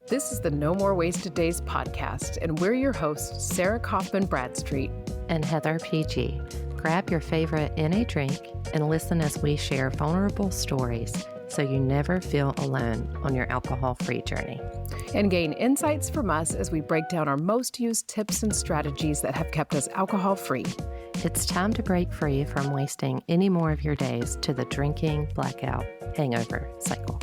This is the No More Wasted Days podcast, and we're your hosts, Sarah Kaufman Bradstreet and Heather PG. Grab your favorite NA drink and listen as we share vulnerable stories so you never feel alone on your alcohol-free journey. And gain insights from us as we break down our most used tips and strategies that have kept us alcohol-free. It's time to break free from wasting any more of your days to the drinking, blackout, hangover cycle.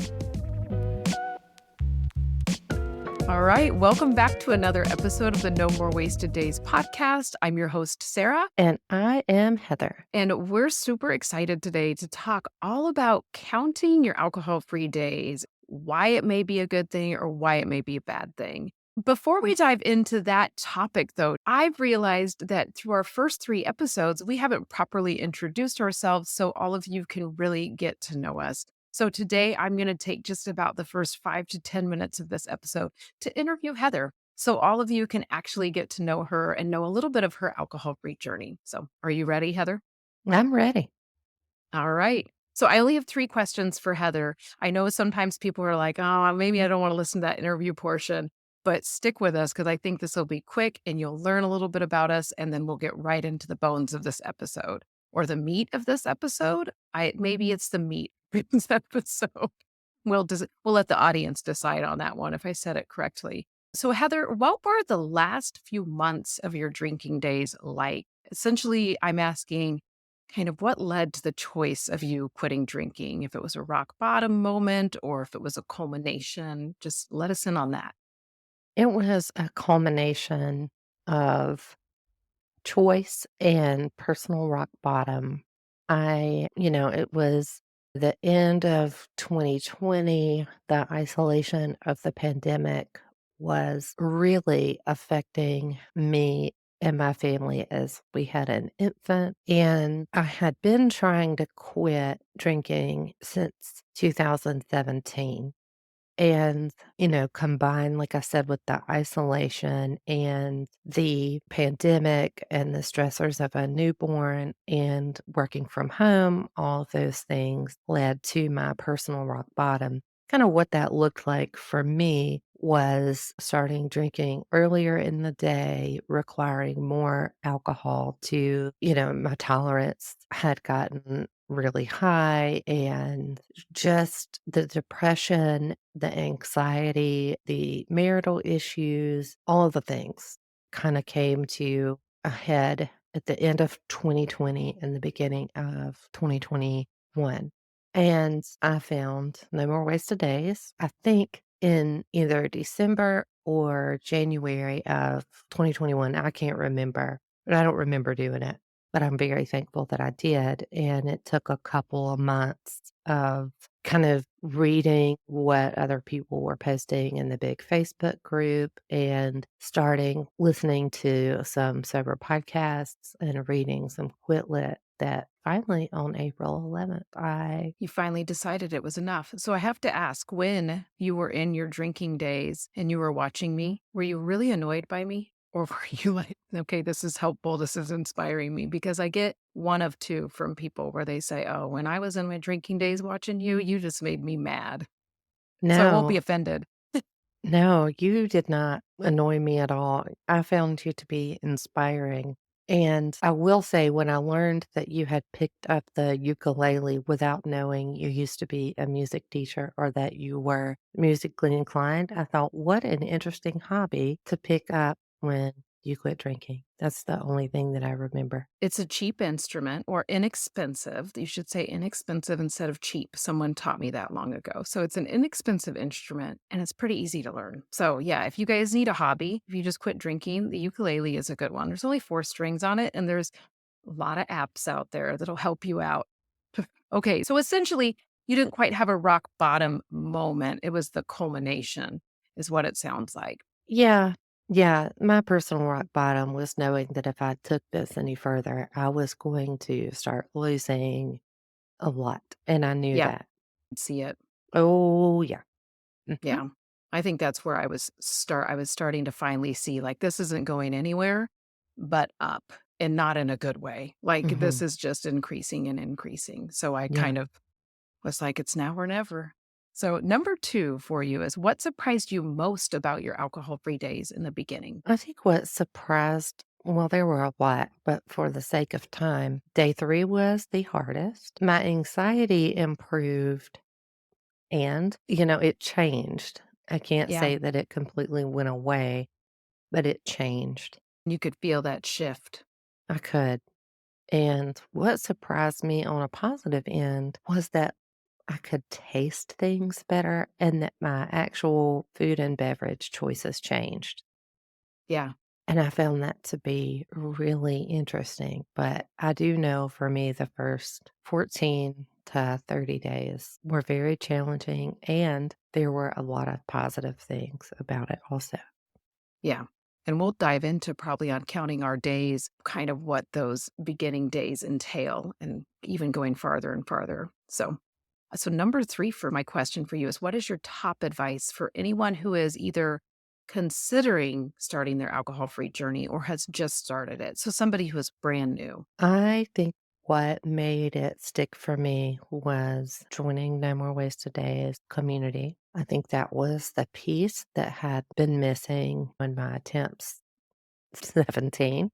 All right, welcome back to another episode of the No More Wasted Days podcast. I'm your host, Sarah. And I am Heather. And we're super excited today to talk all about counting your alcohol-free days, why it may be a good thing or why it may be a bad thing. Before we dive into that topic, though, I've realized that through our first 3 episodes, we haven't properly introduced ourselves so all of you can really get to know us. So today, I'm going to take just about the first 5 to 10 minutes of this episode to interview Heather, so all of you can actually get to know her and know a little bit of her alcohol-free journey. So are you ready, Heather? I'm ready. All right. So I only have 3 questions for Heather. I know sometimes people are like, oh, maybe I don't want to listen to that interview portion, but stick with us because I think this will be quick and you'll learn a little bit about us, and then we'll get right into the bones of this episode or the meat of this episode. Maybe it's the meat of this episode. We'll let the audience decide on that one if I said it correctly. So Heather, what were the last few months of your drinking days like? Essentially, I'm asking kind of what led to the choice of you quitting drinking, if it was a rock bottom moment or if it was a culmination. Just let us in on that. It was a culmination of choice and personal rock bottom. It was the end of 2020. The isolation of the pandemic was really affecting me and my family as we had an infant. And I had been trying to quit drinking since 2017. And, combined, like I said, with the isolation and the pandemic and the stressors of a newborn and working from home, all of those things led to my personal rock bottom. Kind of what that looked like for me was starting drinking earlier in the day, requiring more alcohol to, my tolerance had gotten really high, and just the depression, the anxiety, the marital issues, all of the things kind of came to a head at the end of 2020 and the beginning of 2021. And I found No More Wasted Days, I think in either December or January of 2021. I can't remember, but I don't remember doing it. But I'm very thankful that I did. And it took a couple of months of kind of reading what other people were posting in the big Facebook group and starting listening to some sober podcasts and reading some Quit Lit that finally on April 11th, You finally decided it was enough. So I have to ask, when you were in your drinking days and you were watching me, were you really annoyed by me? Or were you like, okay, this is helpful, this is inspiring me? Because I get one of two from people where they say, oh, when I was in my drinking days watching you, you just made me mad. So I won't be no, offended. no, you did not annoy me at all. I found you to be inspiring. And I will say, when I learned that you had picked up the ukulele without knowing you used to be a music teacher or that you were musically inclined, I thought, what an interesting hobby to pick up when you quit drinking. That's the only thing that I remember. It's a cheap instrument, or inexpensive. You should say inexpensive instead of cheap. Someone taught me that long ago. So it's an inexpensive instrument and it's pretty easy to learn. So yeah, if you guys need a hobby, if you just quit drinking, the ukulele is a good one. There's only 4 strings on it and there's a lot of apps out there that'll help you out. Okay, so essentially, you didn't quite have a rock bottom moment. It was the culmination, is what it sounds like. Yeah. Yeah. My personal rock bottom was knowing that if I took this any further, I was going to start losing a lot. And I knew Yeah, that. see it. Oh, yeah. Mhm. Yeah. I think that's where I was starting to finally see, like, this isn't going anywhere but up, and not in a good way. Like, this Mhm. is just increasing and increasing. So I Yeah. kind of was like, it's now or never. So, number two for you is what surprised you most about your alcohol free days in the beginning? I think what surprised well, there were a lot, but for the sake of time, day 3 was the hardest. My anxiety improved and, it changed. I can't Yeah. say that it completely went away, but it changed. You could feel that shift. I could. And what surprised me on a positive end was that I could taste things better and that my actual food and beverage choices changed. Yeah. And I found that to be really interesting. But I do know for me, the first 14 to 30 days were very challenging. And there were a lot of positive things about it also. Yeah. And we'll dive into probably on counting our days, kind of what those beginning days entail and even going farther and farther. So number three for my question for you is what is your top advice for anyone who is either considering starting their alcohol free journey or has just started it? So somebody who is brand new. I think what made it stick for me was joining No More Wasted Days community. I think that was the piece that had been missing in my attempts 17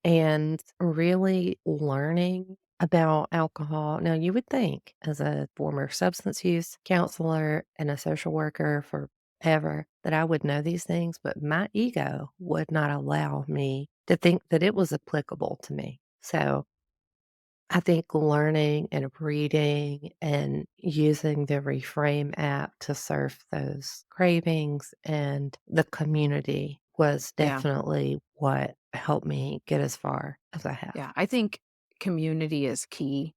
and really learning about alcohol. Now, you would think, as a former substance use counselor and a social worker forever, that I would know these things, but my ego would not allow me to think that it was applicable to me. So, I think learning and reading and using the Reframe app to surf those cravings and the community was Yeah. definitely what helped me get as far as I have. Yeah. I think community is key.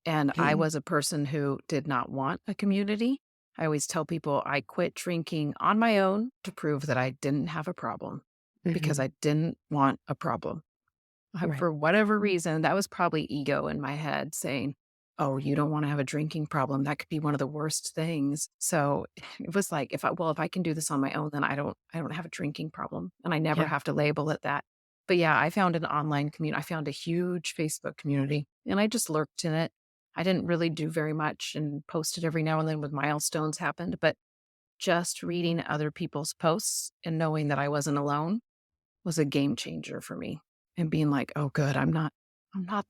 And I was a person who did not want a community. I always tell people I quit drinking on my own to prove that I didn't have a problem because Mhm. I didn't want a problem. Right. For whatever reason, that was probably ego in my head saying, "Oh, you don't wanna have a drinking problem, that could be one of the worst things." So, it was like, if I can do this on my own, then I don't have a drinking problem, and I never Yeah. have to label it that. But, yeah, I found an online community. I found a huge Facebook community, and I just lurked in it. I didn't really do very much and posted every now and then when milestones happened, but just reading other people's posts and knowing that I wasn't alone was a game changer for me and being like, "Oh, good, I'm not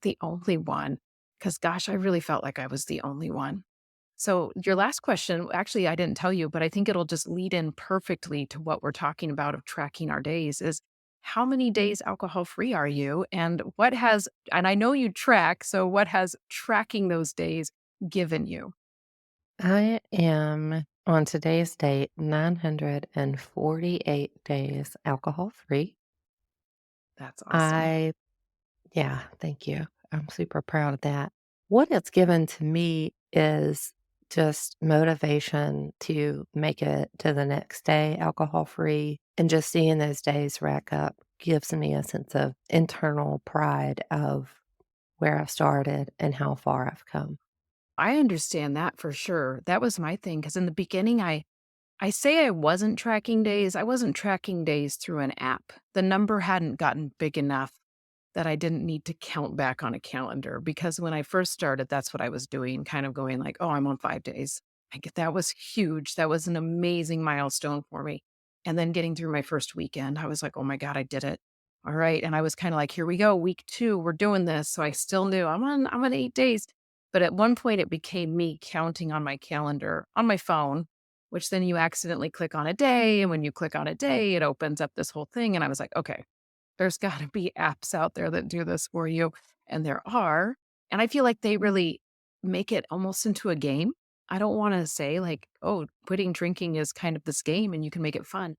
the only one." Because gosh, I really felt like I was the only one. So your last question, actually, I didn't tell you, but I think it'll just lead in perfectly to what we're talking about of tracking our days is how many days alcohol free are you? And I know you track, so what has tracking those days given you? I am on today's date 948 days alcohol free. That's awesome. I Yeah, thank you. I'm super proud of that. What it's given to me is just motivation to make it to the next day alcohol free. And just seeing those days rack up gives me a sense of internal pride of where I started and how far I've come. I understand that for sure. That was my thing because in the beginning, I say I wasn't tracking days. I wasn't tracking days through an app. The number hadn't gotten big enough that I didn't need to count back on a calendar because when I first started, that's what I was doing, kind of going like, "Oh, I'm on 5 days." That was huge. That was an amazing milestone for me. And then getting through my first weekend, I was like, "Oh my god, I did it. All right." And I was kind of like, "Here we go, week 2, we're doing this." So I still knew I'm on 8 days. But at one point it became me counting on my calendar on my phone, which then you accidentally click on a day, and when you click on a day, it opens up this whole thing and I was like, "Okay, there's gotta be apps out there that do this for you," and there are, and I feel like they really make it almost into a game. I don't wanna say like, "Oh, quitting drinking is kind of this game and you can make it fun,"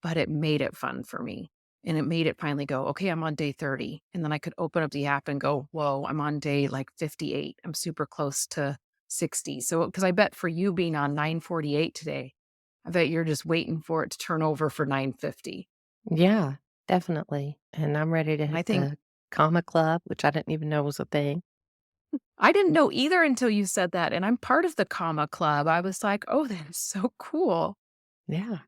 but it made it fun for me, and it made it finally go, "Okay, I'm on day 30," and then I could open up the app and go, "Whoa, I'm on day, like, 58. I'm super close to 60." So, because I bet for you being on 948 today, I bet you're just waiting for it to turn over for 950, Yeah, definitely. And I'm ready to and I hit think the comma club, which I didn't even know was a thing. I didn't know either until you said that, and I'm part of the comma club. I was like, "Oh, that is so cool." Yeah.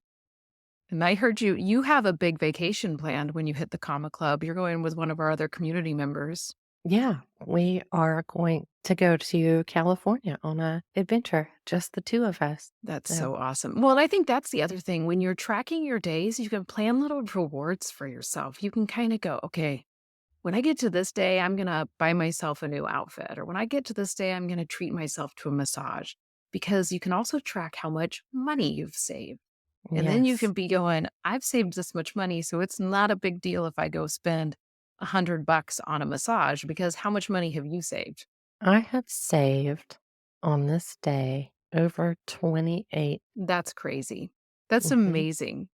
And I heard you have a big vacation planned when you hit the comma club. You're going with one of our other community members. Yeah, we are going to go to California on a adventure, just the 2 of us. That's So, so awesome. Well, and I think that's the other thing. When you're tracking your days, you can plan little rewards for yourself. You can kind of go, okay, when I get to this day, I'm going to buy myself a new outfit. Or when I get to this day, I'm going to treat myself to a massage because you can also track how much money you've saved. And then you yes, can be going, I've saved this much money. So it's not a big deal if I go spend $100 on a massage because how much money have you saved? I have saved on this day over 28. That's crazy. That's Mhm. amazing.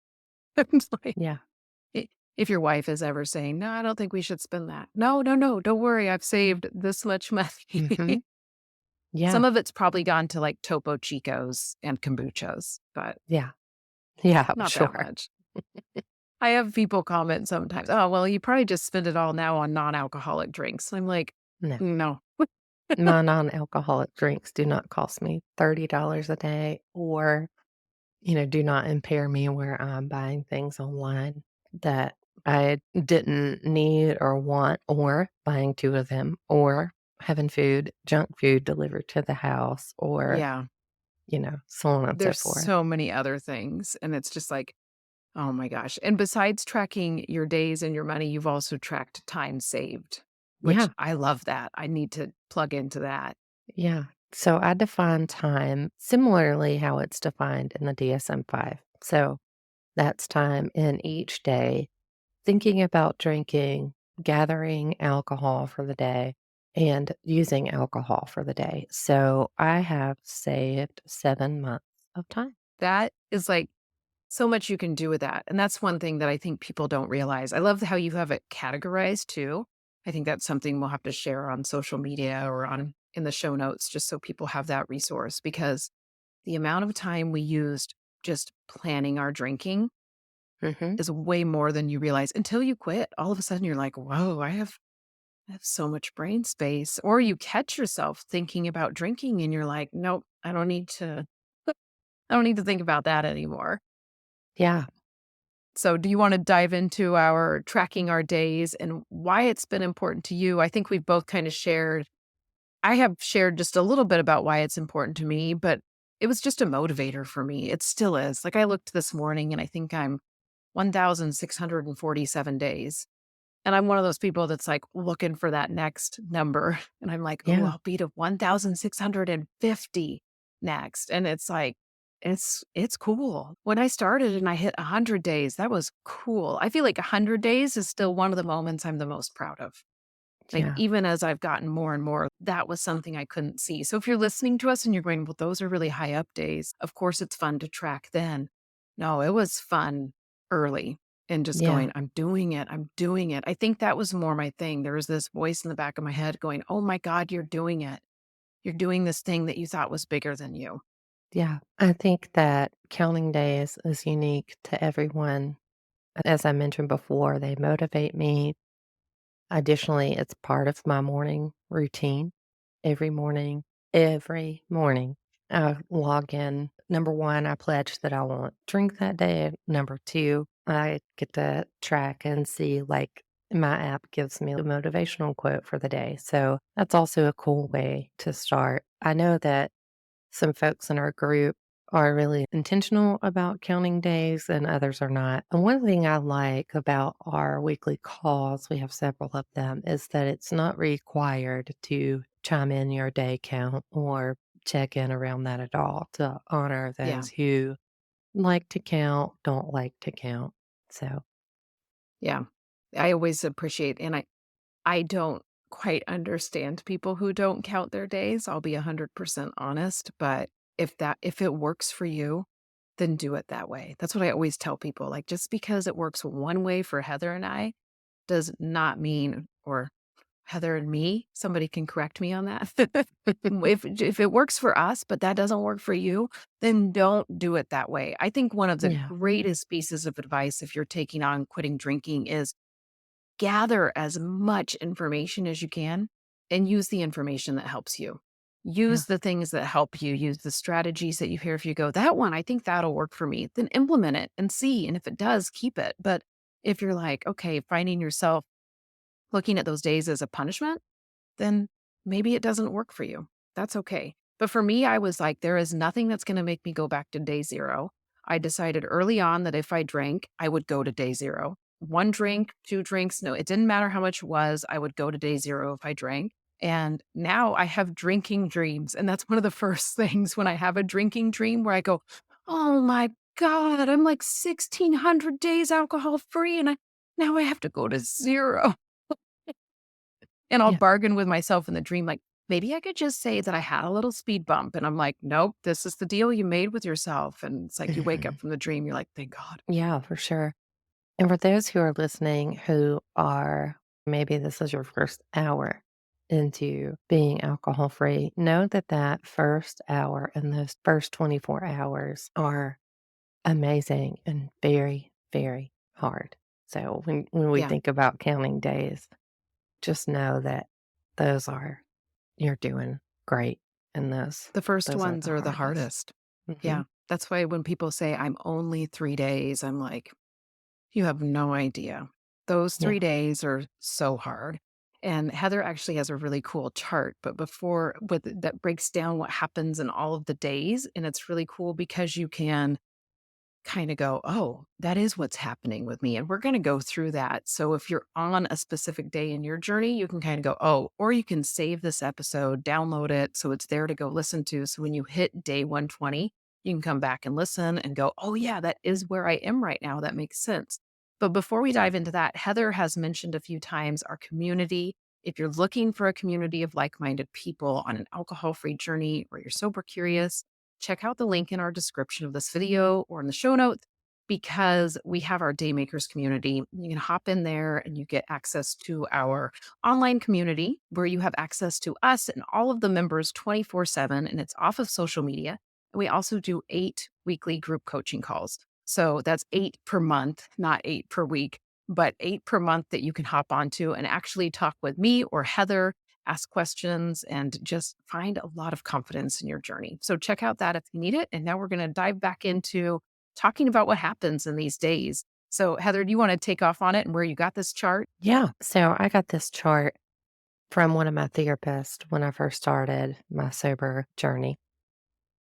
It's like, Yeah. if your wife is ever saying, no, I don't think we should spend that. No, no, no, don't worry. I've saved this much money. Mhm. Yeah. Some of it's probably gone to like Topo Chicos and kombuchas, but Yeah. Yeah, I'm not that sure. much. I have people comment sometimes, oh, well, you probably just spend it all now on non alcoholic drinks. I'm like, No. no. My non-alcoholic drinks do not cost me $30 a day or, do not impair me where I'm buying things online that I didn't need or want, or buying 2 of them, or having junk food delivered to the house, or, Yeah, so on and so there's forth. so many other things. And it's just like, oh my gosh. And besides tracking your days and your money, you've also tracked time saved, which Yeah, I love that. I need to plug into that. yeah. So I define time similarly how it's defined in the DSM-5. So that's time in each day thinking about drinking, gathering alcohol for the day, and using alcohol for the day. So I have saved 7 months of time. That is like so much you can do with that. And that's one thing that I think people don't realize. I love how you have it categorized too. I think that's something we'll have to share on social media or on in the show notes just so people have that resource because the amount of time we used just planning our drinking Mhm. is way more than you realize until you quit. All of a sudden you're like, "Whoa, I have so much brain space." Or you catch yourself thinking about drinking and you're like, "Nope, I don't need to think about that anymore." Yeah. So, do you want to dive into our tracking our days and why it's been important to you? I think we've both kind of shared. I have shared just a little bit about why it's important to me, but it was just a motivator for me. It still is. Like I looked this morning and I think I'm 1,647 days. And I'm one of those people that's like looking for that next number. And I'm like, oh, Yeah. I'll be to 1,650 next. And it's like, it's cool. When I started and I hit 100 days, that was cool. I feel like 100 days is still one of the moments I'm the most proud of. Like, Yeah. even as I've gotten more and more, that was something I couldn't see. So if you're listening to us and you're going, well, those are really high up days, of course it's fun to track then. No, it was fun early and just Yeah. going, I'm doing it. I'm doing it. I think that was more my thing. There was this voice in the back of my head going, oh my God, you're doing it. You're doing this thing that you thought was bigger than you. Yeah. I think that counting days is unique to everyone. As I mentioned before, they motivate me. Additionally, it's part of my morning routine. Every morning, every morning, I log in. Number 1, I pledge that I won't drink that day. Number 2, I get to track and see, like, my app gives me a motivational quote for the day. So that's also a cool way to start. I know that some folks in our group are really intentional about counting days and others are not. And one thing I like about our weekly calls, we have several of them, is that it's not required to chime in your day count or check in around that at all to honor Yeah. those who like to count, don't like to count. So, Yeah. I always appreciate, and I don't quite understand people who don't count their days. I'll be 100% honest, but if it works for you, then do it that way. That's what I always tell people. Like just because it works one way for Heather and I does not mean or Heather and me, somebody can correct me on that. If it works for us, but that doesn't work for you, then don't do it that way. I think one of the yeah, greatest pieces of advice if you're taking on quitting drinking is gather as much information as you can and use the information that helps you. yeah, Use the things that help you, use the strategies that you hear. If you go, that one, I think that'll work for me, then implement it and see. And if it does, keep it. But if you're like, okay, finding yourself looking at those days as a punishment, then maybe it doesn't work for you. That's okay. But for me, I was like, there is nothing that's going to make me go back to day zero. I decided early on that if I drank, I would go to day zero. One drink, two drinks, no, it didn't matter how much it was. I would go to day zero if I drank. And now I have drinking dreams. And that's one of the first things when I have a drinking dream where I go, oh my God, I'm like 1600 days alcohol free. And now I have to go to zero. And I'll Yeah. bargain with myself in the dream, like, maybe I could just say that I had a little speed bump. And I'm like, nope, this is the deal you made with yourself. And it's like you wake up from the dream, you're like, thank God. Yeah, for sure. And for those who are listening who are maybe this is your first hour into being alcohol free, know that that first hour and those first 24 hours are amazing and very, very hard. So when we Yeah. think about counting days, just know that those are you're doing great and The first those are ones the are the hardest. hardest. Mhm. Yeah. That's why when people say I'm only 3 days, I'm like, you have no idea. Those Yeah. 3 days are so hard. And Heather actually has a really cool chart, but before with that breaks down what happens in all of the days. And it's really cool because you can kind of go, oh, that is what's happening with me. And we're going to go through that. So if you're on a specific day in your journey, you can kind of go, oh, or you can save this episode, download it. So it's there to go listen to. So when you hit day 120, you can come back and listen and go, oh, yeah, that is where I am right now. That makes sense. But before we dive into that, Heather has mentioned a few times our community. If you're looking for a community of like minded people on an alcohol free journey or you're sober curious, check out the link in our description of this video or in the show notes because we have our Daymakers community. You can hop in there and you get access to our online community where you have access to us and all of the members 24/7, and it's off of social media. And we also do 8 weekly group coaching calls. So that's 8 per month, not 8 per week, but 8 per month that you can hop onto and actually talk with me or Heather, ask questions, and just find a lot of confidence in your journey. So check out that if you need it. And now we're going to dive back into talking about what happens in these days. So, Heather, do you want to take off on it and where you got this chart? Yeah. So I got this chart from one of my therapists when I first started my sober journey.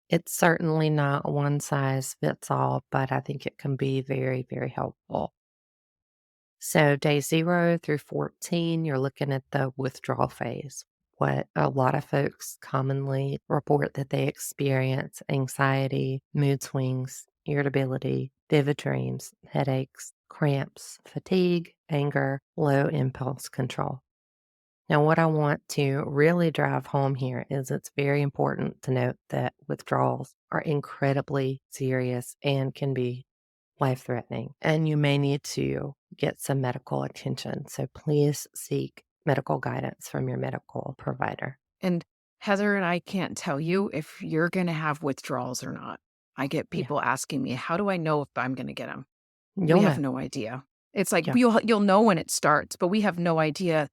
It's certainly not one size fits all, but I think it can be very, very helpful. So, day 0 through 14, you're looking at the withdrawal phase. What a lot of folks commonly report that they experience anxiety, mood swings, irritability, vivid dreams, headaches, cramps, fatigue, anger, low impulse control. Now, what I want to really drive home here is it's very important to note that withdrawals are incredibly serious and can be life threatening, and you may need to get some medical attention. So please seek medical guidance from your medical provider. And Heather and I can't tell you if you're going to have withdrawals or not. I get Yeah, people asking me, how do I know if I'm going to get them? We you'll have know. no idea. It's like Yeah, you'll know when it starts, but we have no idea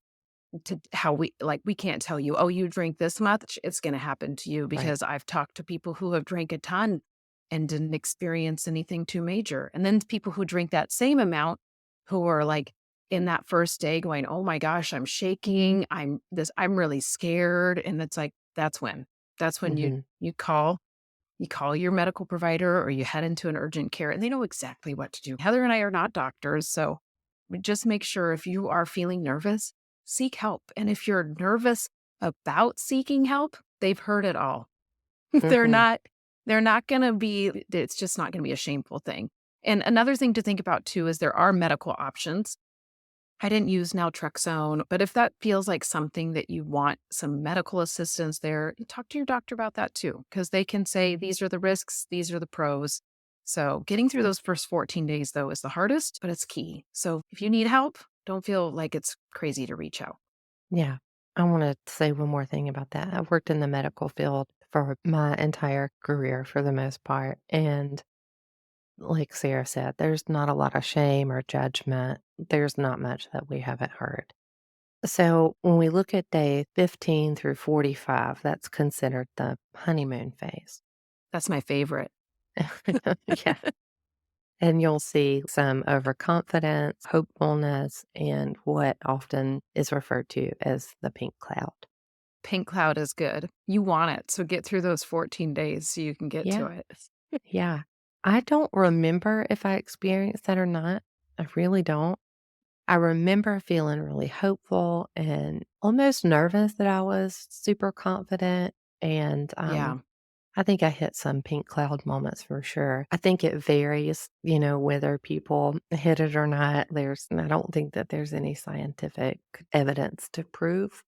to how we can't tell you, oh, you drink this much, it's going to happen to you right. because I've talked to people who have drank a ton and didn't experience anything too major. And then people who drink that same amount who are like in that first day going, oh my gosh, I'm shaking. I'm really scared. And it's like, that's when you, Hmm. you call, you call your medical provider or you head into an urgent care and they know exactly what to do. Heather and I are not doctors. So we just make sure if you are feeling nervous, seek help. And if you're nervous about seeking help, they've heard it all. they're Hmm. not they're not going to be it's just not going to be a shameful thing. And another thing to think about too is there are medical options. I didn't use naltrexone, but if that feels like something that you want some medical assistance there, talk to your doctor about that too, because they can say these are the risks, these are the pros. So getting through those first 14 days, though, is the hardest, but it's key. So if you need help, don't feel like it's crazy to reach out. Yeah. I want to say one more thing about that. I've worked in the medical field for my entire career for the most part. And like Sarah said, there's not a lot of shame or judgment. There's not much that we haven't heard. So when we look at day 15 through 45, that's considered the honeymoon phase. That's my favorite. Yeah. And you'll see some overconfidence, hopefulness, and what often is referred to as the pink cloud. Pink cloud is good. You want it, so get through those 14 days so you can get to Yeah, it. yeah. I don't remember if I experienced that or not. I really don't. I remember feeling really hopeful and almost nervous that I was super confident. And Yeah. I think I hit some pink cloud moments for sure. I think it varies, whether people hit it or not. I don't think that there's any scientific evidence to prove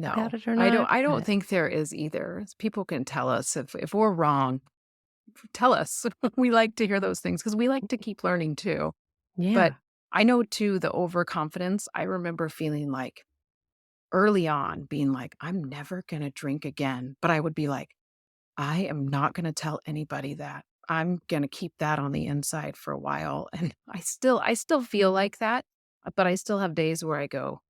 about No. it or I not. don't I don't But think there is either. People can tell us if we're wrong, tell us. We like to hear those things because we like to keep learning too. But yeah, I know too the overconfidence, I remember feeling like early on being like, "I'm never gonna drink again." But I would be like, "I am not gonna tell anybody that. I'm gonna keep that on the inside for a while." And I still feel like that, but I still have days where I go,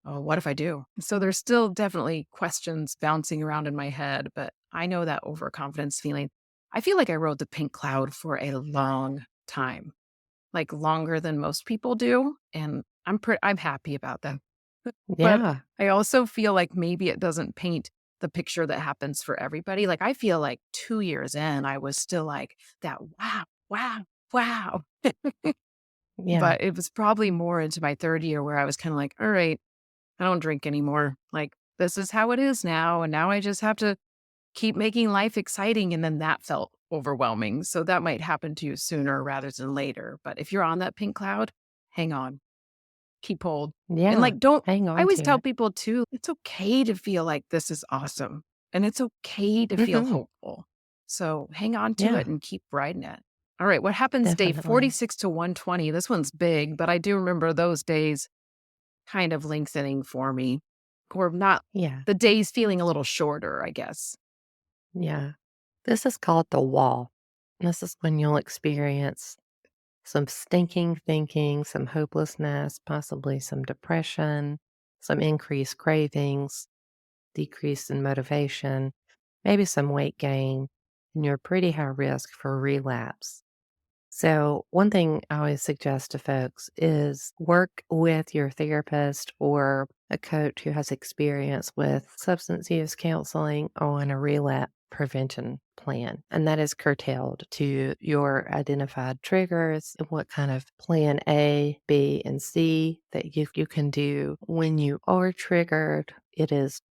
"Oh, what if I do?" So there's still definitely questions bouncing around in my head, but I know that overconfidence feeling. I feel like I rode the pink cloud for a long time, like longer than most people do, and I'm happy about that. But yeah, I also feel like maybe it doesn't paint the picture that happens for everybody. Like I feel like 2 years in, I was still like that, "Wow, wow, wow." yeah. But it was probably more into my 3rd year where I was kinda like, "All right, I don't drink anymore. Like, this is how it is now, and now I just have to keep making life exciting," and then that felt overwhelming. So that might happen to you sooner rather than later. But if you're on that pink cloud, hang on, keep hold. And Yeah. like, don't Hang I on always to tell it. people too, it's okay to feel like this is awesome. And it's okay to feel Hmm. hopeful. So hang on to it Yeah, and keep riding it. All right. What happens day definitely. 46 to 120? This one's big, but I do remember those days kind of lengthening for me, or not Yeah, the days feeling a little shorter, I guess. yeah. This is called the wall. This is when you'll experience some stinking thinking, some hopelessness, possibly some depression, some increased cravings, decrease in motivation, maybe some weight gain, and you're pretty high risk for relapse. So, one thing I always suggest to folks is work with your therapist or a coach who has experience with substance use counseling on a relapse prevention plan. And that is curtailed to your identified triggers, and what kind of plan A, B, and C that you can do when you are triggered. It is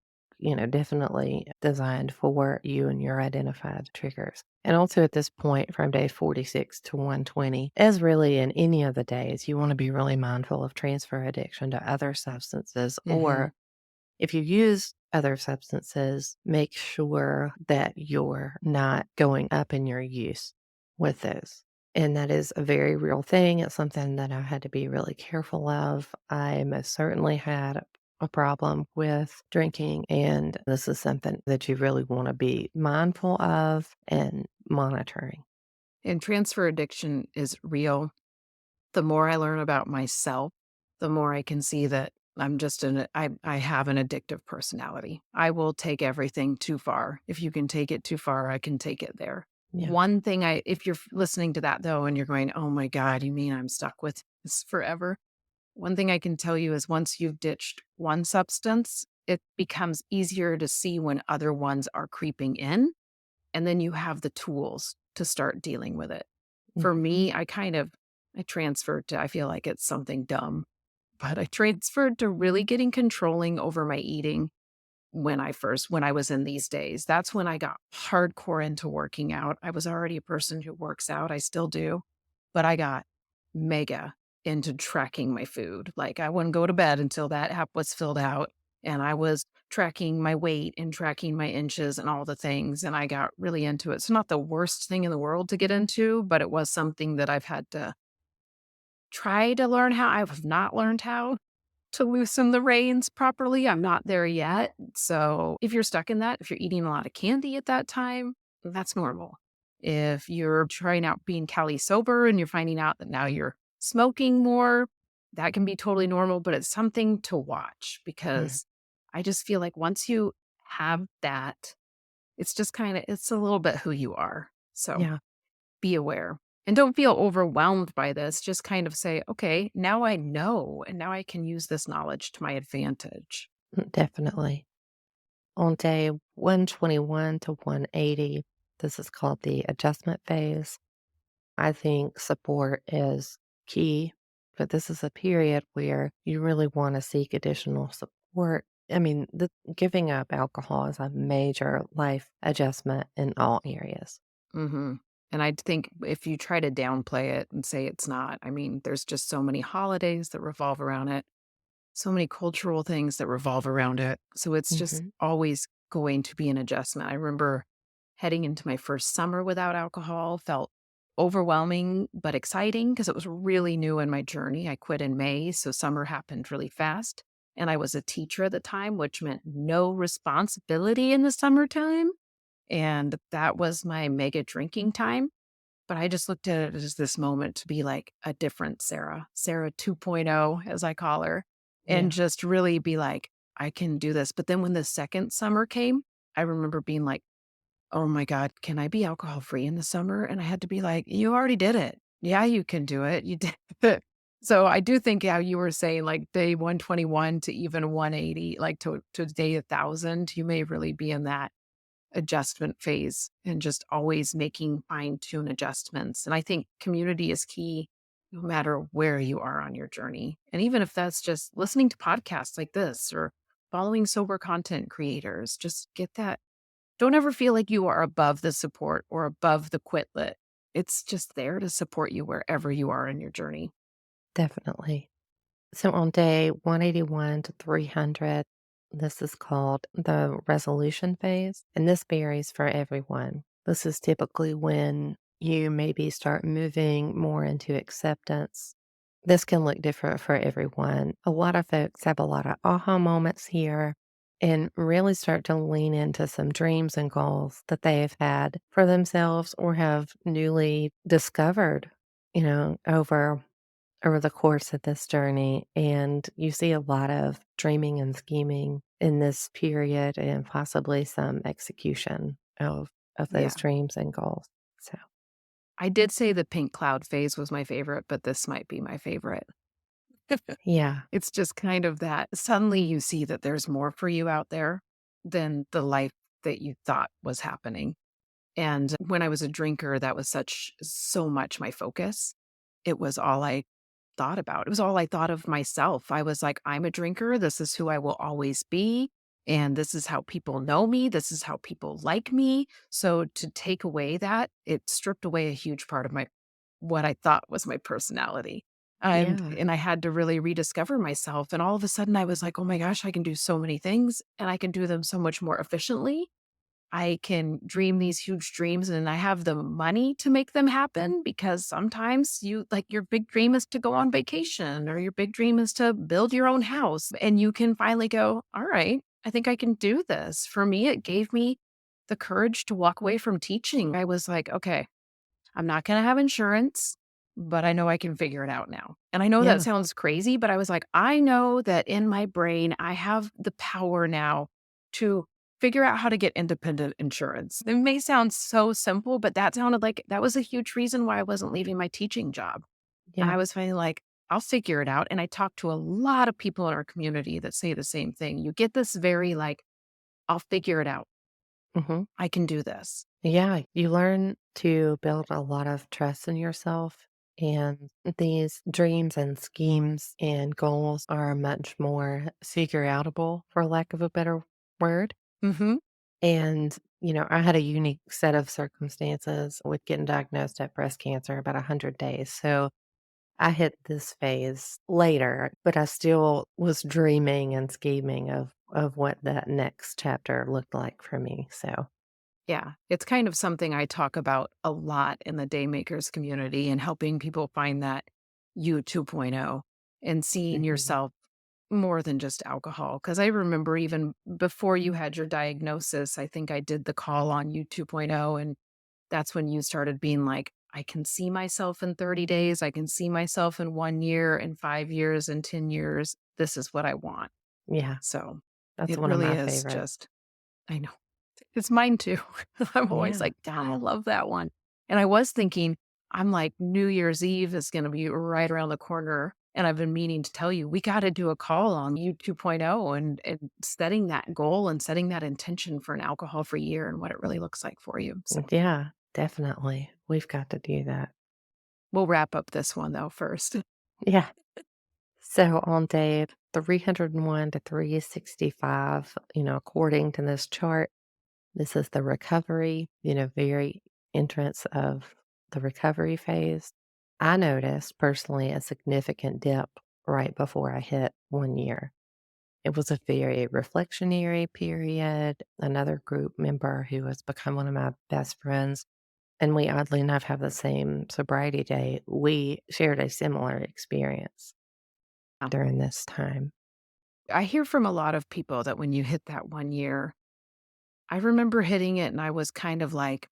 definitely designed for you and your identified triggers. And also at this point, from day 46 to 120, as really in any of the days, you want to be really mindful of transfer addiction to other substances. Mhm. Or if you use other substances, make sure that you're not going up in your use with those. And that is a very real thing. It's something that I had to be really careful of. I most certainly had a problem with drinking, and this is something that you really want to be mindful of and monitoring. And transfer addiction is real. The more I learn about myself, the more I can see that I have an addictive personality. I will take everything too far. If you can take it too far, I can take it there. Yeah. One thing if you're listening to that though, and you're going, "Oh my God, you mean I'm stuck with this forever?" One thing I can tell you is once you've ditched one substance, it becomes easier to see when other ones are creeping in, and then you have the tools to start dealing with it. For Mhm. me, I transferred to I feel like it's something dumb, but I transferred to really getting controlling over my eating when I was in these days. That's when I got hardcore into working out. I was already a person who works out, I still do, but I got mega into tracking my food. Like, I wouldn't go to bed until that app was filled out, and I was tracking my weight and tracking my inches and all the things, and I got really into it. It's not the worst thing in the world to get into, but it was something that I've had to try to learn how. I have not learned how to loosen the reins properly. I'm not there yet. So if you're stuck in that, if you're eating a lot of candy at that time, that's normal. If you're trying out being Cali sober and you're finding out that now you're smoking more, that can be totally normal, but it's something to watch Mm. because I just feel like once you have that, it's just kind of, it's a little bit who you are. So Yeah. be aware. And don't feel overwhelmed by this. Just kind of say, okay, now I know, and now I can use this knowledge to my advantage. Definitely. On day 121 to 180, this is called the adjustment phase. I think support is key, but this is a period where you really want to seek additional support. I mean, giving up alcohol is a major life adjustment in all areas. Hmm. And I think if you try to downplay it and say it's not, I mean, there's just so many holidays that revolve around it, so many cultural things that revolve around it. So it's just Hmm. always going to be an adjustment. I remember heading into my first summer without alcohol felt overwhelming but exciting because it was really new in my journey. I quit in May, so summer happened really fast. And I was a teacher at the time, which meant no responsibility in the summertime. And that was my mega drinking time. But I just looked at it as this moment to be like a different Sarah, Sarah 2.0, as I call her, and Yeah. just really be like, I can do this. But then when the second summer came, I remember being like, oh my God, can I be alcohol free in the summer? And I had to be like, you already did it. Yeah, you can do it. You did it. So I do think how you were saying like day 121 to even 180, like to day 1,000, you may really be in that adjustment phase and just always making fine tune adjustments. And I think community is key no matter where you are on your journey. And even if that's just listening to podcasts like this or following sober content creators, just get that. Don't ever feel like you are above the support or above the quit lit. It's just there to support you wherever you are in your journey. Definitely. So on day 181 to 300, this is called the resolution phase, and this varies for everyone. This is typically when you maybe start moving more into acceptance. This can look different for everyone. A lot of folks have a lot of aha moments here and really start to lean into some dreams and goals that they have had for themselves or have newly discovered, over the course of this journey, and you see a lot of dreaming and scheming in this period and possibly some execution of those Yeah. dreams and goals. So, I did say the pink cloud phase was my favorite, but this might be my favorite. yeah. It's just kind of that suddenly you see that there's more for you out there than the life that you thought was happening. And when I was a drinker, that was so much my focus. It was all I thought about. It was all I thought of myself. I was like, I'm a drinker. This is who I will always be. And this is how people know me. This is how people like me. So to take away that, it stripped away a huge part of my what I thought was my personality. Yeah. And I had to really rediscover myself. And all of a sudden I was like, oh my gosh, I can do so many things and I can do them so much more efficiently. I can dream these huge dreams and I have the money to make them happen because sometimes you like your big dream is to go on vacation or your big dream is to build your own house. And you can finally go, all right, I think I can do this. For me, it gave me the courage to walk away from teaching. I was like, okay, I'm not going to have insurance, but I know I can figure it out now. And I know that Yeah. sounds crazy, but I was like, I know that in my brain, I have the power now to figure out how to get independent insurance. It may sound so simple, but that sounded like that was a huge reason why I wasn't leaving my teaching job. And I Yeah. was feeling like, I'll figure it out. And I talked to a lot of people in our community that say the same thing. You get this very like, I'll figure it out. Hmm. I can do this. Yeah. You learn to build a lot of trust in yourself. And these dreams and schemes and goals are much more figure outable, for lack of a better word. Hmm. And, I had a unique set of circumstances with getting diagnosed at breast cancer about 100 days. So I hit this phase later, but I still was dreaming and scheming of what that next chapter looked like for me. So, Yeah, it's kind of something I talk about a lot in the Daymakers community and helping people find that you 2.0 and seeing mhm, yourself more than just alcohol. Because I remember even before you had your diagnosis, I think I did the call on you 2.0, and that's when you started being like, I can see myself in 30 days. I can see myself in 1 year, in 5 years, in 10 years. This is what I want. yeah, So that's it one of really my is favorites. just, I know. It's mine too. I'm always Yeah. like, "God, I love that one." And I was thinking, I'm like, New Year's Eve is gonna be right around the corner, and I've been meaning to tell you, we gotta do a call on you 2.0 and setting that goal and setting that intention for an alcohol-free year and what it really looks like for you. So, Yeah, definitely. We've got to do that. we'll wrap up this one though first. Yeah. So on day 301 to 365, according to this chart, this is the recovery, very entrance of the recovery phase. I noticed personally a significant dip right before I hit 1 year. It was a very reflectionary period. Another group member who has become one of my best friends, and we oddly enough have the same sobriety date, we shared a similar experience during this time. I hear from a lot of people that when you hit that 1 year, I remember hitting it and I was kind of like,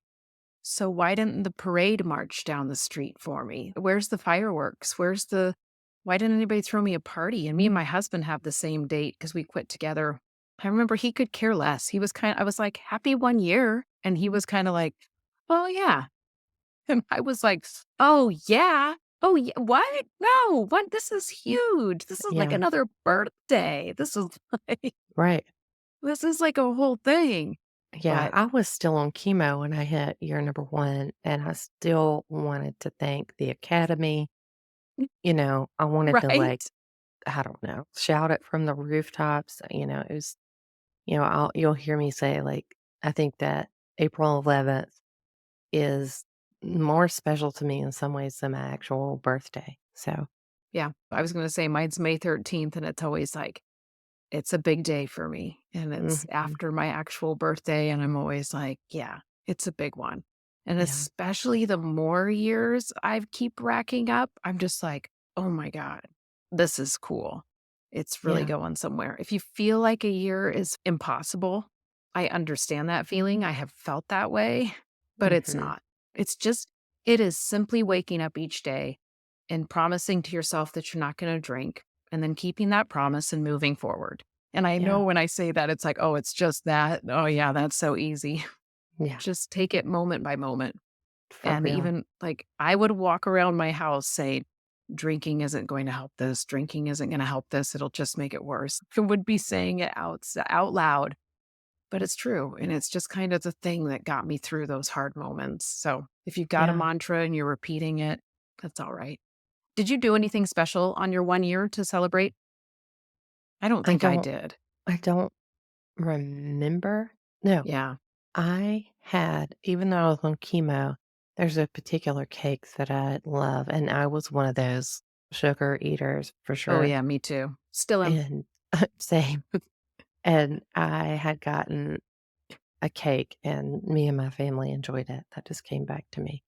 so why didn't the parade march down the street for me? Where's the fireworks? Why didn't anybody throw me a party? And me and my husband have the same date because we quit together. I remember he could care less. I was like, happy 1 year. And he was kind of like, oh, yeah. And I was like, oh, yeah. Oh, yeah. What? No, what? This is huge. This is like Yeah, another birthday. Like, right. this is like a whole thing. Yeah, But, I was still on chemo when I hit year number 1, and I still wanted to thank the academy. I wanted to, like, right. I don't know, shout it from the rooftops. It was, you'll hear me say, like, I think that April 11th is more special to me in some ways than my actual birthday. So, Yeah. I was going to say mine's May 13th, and it's always like, it's a big day for me, and it's mhm, after my actual birthday, and I'm always like, "Yeah, it's a big one." And yeah, especially the more years I keep racking up, I'm just like, "Oh my god, this is cool. It's really yeah, going somewhere." If you feel like a year is impossible, I understand that feeling, I have felt that way, but it's mhm, not. It's just it is simply waking up each day and promising to yourself that you're not gonna drink, and then keeping that promise and moving forward. And I yeah, know when I say that, it's like, "Oh, it's just that. Oh, yeah, that's so easy." yeah, Just take it moment by moment. for And real. even, like, I would walk around my house saying, "Drinking isn't going to help this. Drinking isn't gonna help this. It'll just make it worse." I would be saying it out loud, but it's true, and it's just kind of the thing that got me through those hard moments. So, if you've got a Yeah, mantra and you're repeating it, that's alright. Did you do anything special on your 1 year to celebrate? I don't I think I don't did. I don't remember. No, Yeah. I had, even though I was on chemo, there's a particular cake that I love, and I was one of those sugar eaters for Oh, sure, yeah, me too. Still am. and same, and I had gotten a cake, and me and my family enjoyed it. That just came back to me.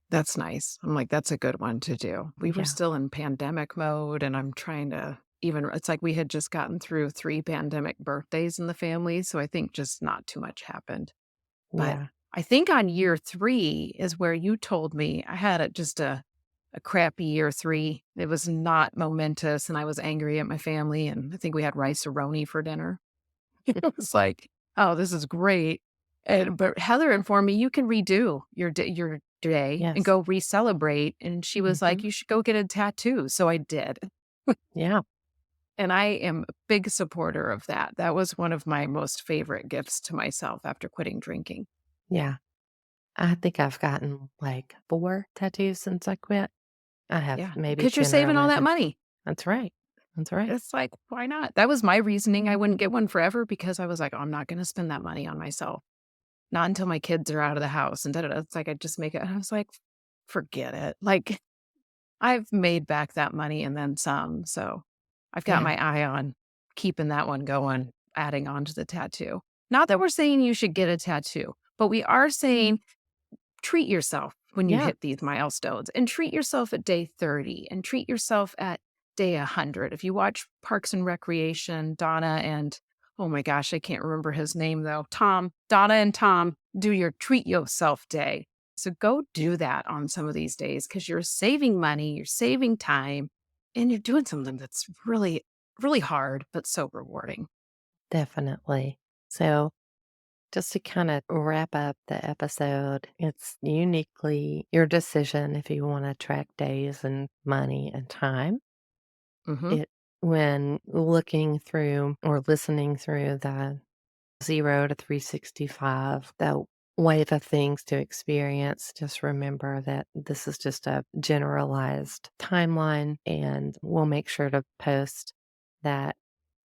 That's nice. I'm like, that's a good one to do. We were Yeah, still in pandemic mode, and I'm trying to even it's like we had just gotten through 3 pandemic birthdays in the family, so I think just not too much happened. But yeah, I think on year 3 is where you told me I had a crappy year 3. It was not momentous, and I was angry at my family, and I think we had rice-a-roni for dinner. It was like, "Oh, this is great." And but Heather informed me you can redo your day and yes, go re-celebrate, and she was like, mhm, "You should go get a tattoo." So I did. yeah, And I am a big supporter of that. That was one of my most favorite gifts to myself after quitting drinking. yeah. I think I've gotten, like, 4 tattoos since I quit. I have Yeah, maybe because you're 10 or saving all that 11. money. That's right, that's right. It's like, why not? That was my reasoning I wouldn't get one forever because I was like, "Oh, I'm not gonna spend that money on myself. Not until my kids are out of the house," and da da da. It's like I just make it and I was like, "Forget it." Like, I've made back that money and then some, so I've got Yeah, my eye on keeping that one going, adding on to the tattoo. Not that we're saying you should get a tattoo, but we are saying treat yourself when you yeah, hit these milestones and treat yourself at day 30 and treat yourself at day 100. If you watch Parks and Recreation, Donna and oh my gosh, I can't remember his name though. Donna and Tom do your treat yourself day. So go do that on some of these days because you're saving money, you're saving time, and you're doing something that's really, really hard, but so rewarding. definitely. So Just to kind of wrap up the episode, it's uniquely your decision if you want to track days and money and time. Mhm. It when looking through or listening through the 0 to 365, the wave of things to experience, just remember that this is just a generalized timeline, and we'll make sure to post that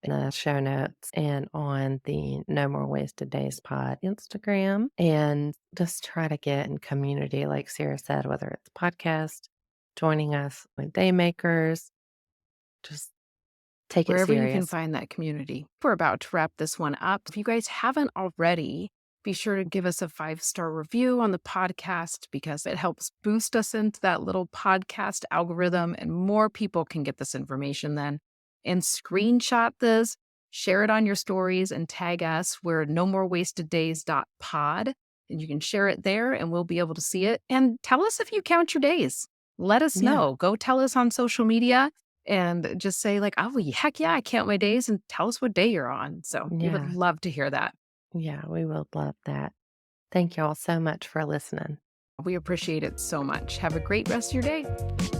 in the show notes and on the No More Wasted Days Pod Instagram, and just try to get in community, like Sarah said, whether it's podcast, joining us with Daymakers, just take it Wherever you can serious. find that community. We're about to wrap this one up. If you guys haven't already, be sure to give us a 5-star review on the podcast because it helps boost us into that little podcast algorithm and more people can get this information then. And screenshot this, share it on your stories and tag us. We're no more wasted days.pod and you can share it there and we'll be able to see it. And tell us if you count your days. Let us Yeah, know. Go tell us on social media and just say like, "Oh, heck yeah, I count my days," and tell us what day you're on. So we would yeah, love to hear that. yeah, we will love that. Thank you all so much for listening. We appreciate it so much. Have a great rest of your day.